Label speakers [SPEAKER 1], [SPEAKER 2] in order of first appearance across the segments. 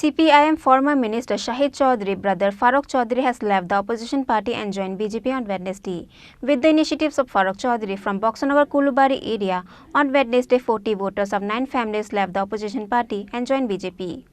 [SPEAKER 1] CPIM former Minister Sahid Chowdhury brother Farok Chowdhury has left the opposition party and joined BJP on Wednesday. With the initiatives of Farok Chowdhury from Boxanagar Kulubari area, on Wednesday 40 voters of 9 families left the opposition party and joined BJP.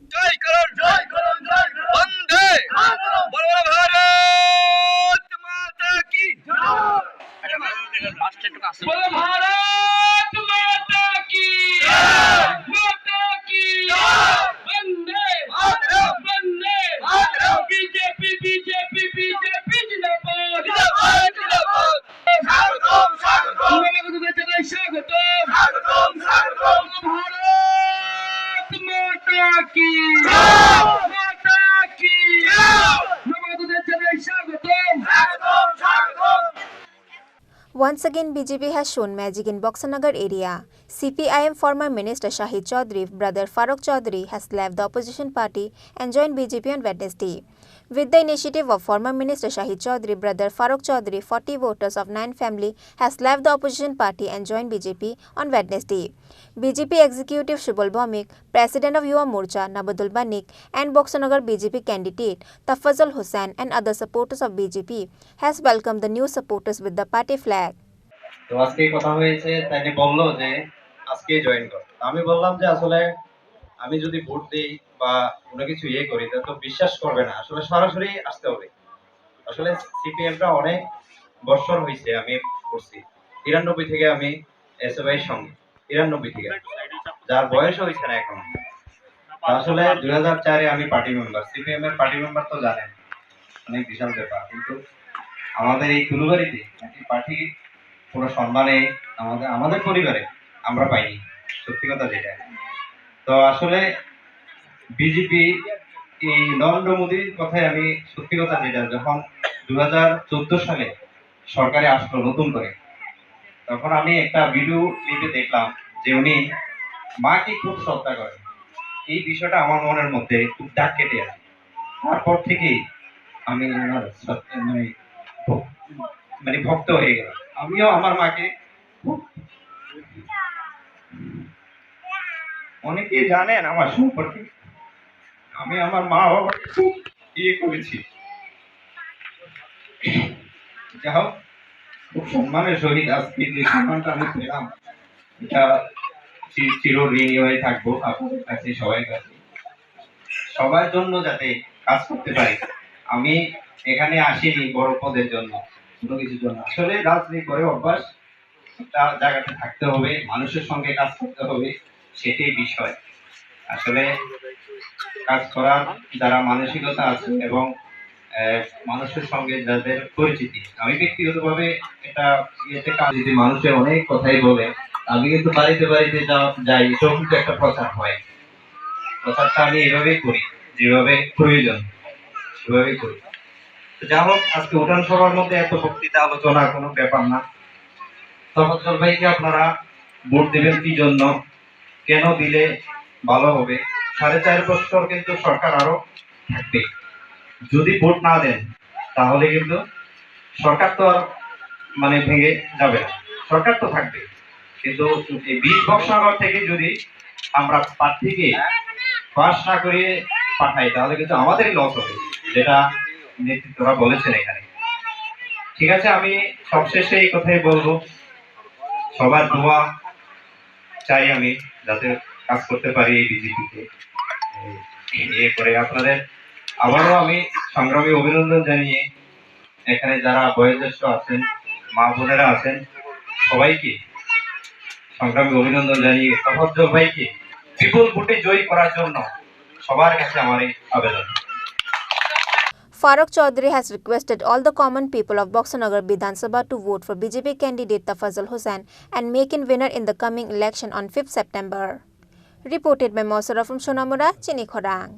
[SPEAKER 1] Once again, BJP has shown magic in Boxanagar area. CPIM former Minister Sahid Chowdhury brother Farok Chowdhury has left the opposition party and joined BJP on Wednesday. With the initiative of former Minister Sahid Chowdhury brother Farok Chowdhury, 40 voters of 9 family has left the opposition party and joined BJP on Wednesday. BJP Executive Shubal Bhaumik, President of Yuva Morcha Nabadul Banik and Boxanagar BJP candidate Tafazal Hussain and other supporters of BJP has welcomed the new supporters with the party flag.
[SPEAKER 2] তো আজকে কথা হয়েছে তাইলে বললো যে আজকে join কর। আমি বললাম যে আসলে আমি যদি ভোট দেই বা কোনো কিছু করি তো বিশ্বাস করবে না, আসলে সরাসরি আসতে হবে। আসলে সিপিএমটা অনেক বছর হয়েছে আমি করছি, 93 থেকে আমি এসএফআই সঙ্গে, 93 থেকে, যার বয়স হয়েছে না এখন। আসলে 2004 আমি পার্টি মেম্বার, সিপিএম এর পার্টি মেম্বার তো জানেন অনেক বিশাল ব্যাপার, কিন্তু আমাদের এই কুলুবাড়িতে পার্টি কোনো সম্মানে আমাদের পরিবারে আমরা পাইনি, সত্যি কথা যেটা। তো আসলে বিজেপি এই নরেন্দ্র মোদীর কথায় আমি সত্যি কথা যেটা, যখন 2014 সালে সরকারে আসলো নতুন করে, তখন আমি একটা ভিডিও ক্লিপে দেখলাম যে উনি মাকে খুব শ্রদ্ধা করেন। এই বিষয়টা আমার মনের মধ্যে খুব দাগ কেটে আছে। তারপর থেকেই আমি মানে ভক্ত হয়ে গেলাম। আমিও আমার মাকে, অনেকেই জানেন আমার সম্পর্কে, আমি আমার মা বাবাকে খুব করেছি। যা হোক, খুব সম্মানের সহিত আজকে যে সম্মানটা আমি পেলাম, এটা চিরঋণী হয়ে থাকবো আপনাদের কাছে, সবাই কাছে, সবার জন্য যাতে কাজ করতে পারি। আমি এখানে আসিনি বড় পদের জন্য, কোনো কিছুর জন্য। আসলে রাজনীতি করে অভ্যাস, একটা জায়গাতে থাকতে হবে, মানুষের সঙ্গে কাজ করতে হবে, সেটাই বিষয়। আসলে কাজ করার যারা মানসিকতা আছে এবং মানুষের সঙ্গে যাদের পরিচিতি, আমি ব্যক্তিগতভাবে এটা যদি মানুষের অনেক কথাই বলে, আমি কিন্তু বাড়িতে বাড়িতে যাই, এসব কিন্তু একটা প্রচার হয়। প্রচারটা আমি এভাবেই করি, যেভাবে প্রয়োজন সেভাবেই করি। যা হোক, আজকে উঠান সভার মধ্যে এত বক্তৃতা আলোচনা কোনো ব্যাপার না। তফাজ্জল ভাইকে আপনারা ভোট দেবেন কি জন্য, কেন দিলে ভালো হবে? 4.5 বছর কিন্তু সরকার আরো থাকবে। যদি ভোট না দেন তাহলে কিন্তু সরকার তো আর মানে ভেঙে যাবে না, সরকার তো থাকবে। কিন্তু এই 20 বছর থেকে যদি আমরা প্রার্থীকে পাস না করিয়ে পাঠাই তাহলে কিন্তু আমাদেরই লস হবে, যেটা নেতৃত্বরা বলেছেন এখানে। ঠিক আছে, আমি সবশেষে এই কথাই বলবো, সবার দোয়া চাই আমি, যাতে কাজ করতে পারি এই বিজেপিতে করে। আপনাদের আবারও আমি সংগ্রামী অভিনন্দন জানিয়ে, এখানে যারা বয়োজ্যেষ্ঠ আছেন, মা বোনেরা আছেন, সবাইকে সংগ্রামী অভিনন্দন জানিয়ে তফাজ্জল ভাইকে বিপুল ভোটে জয়ী করার জন্য সবার কাছে আমার এই আবেদন।
[SPEAKER 1] Farok Chowdhury has requested all the common people of Boxanagar Bidhan Sabha to vote for BJP candidate Tafazal Hussain and make him winner in the coming election on 5th September. Reported by Mausara from Sonamura, Chini, Khorang.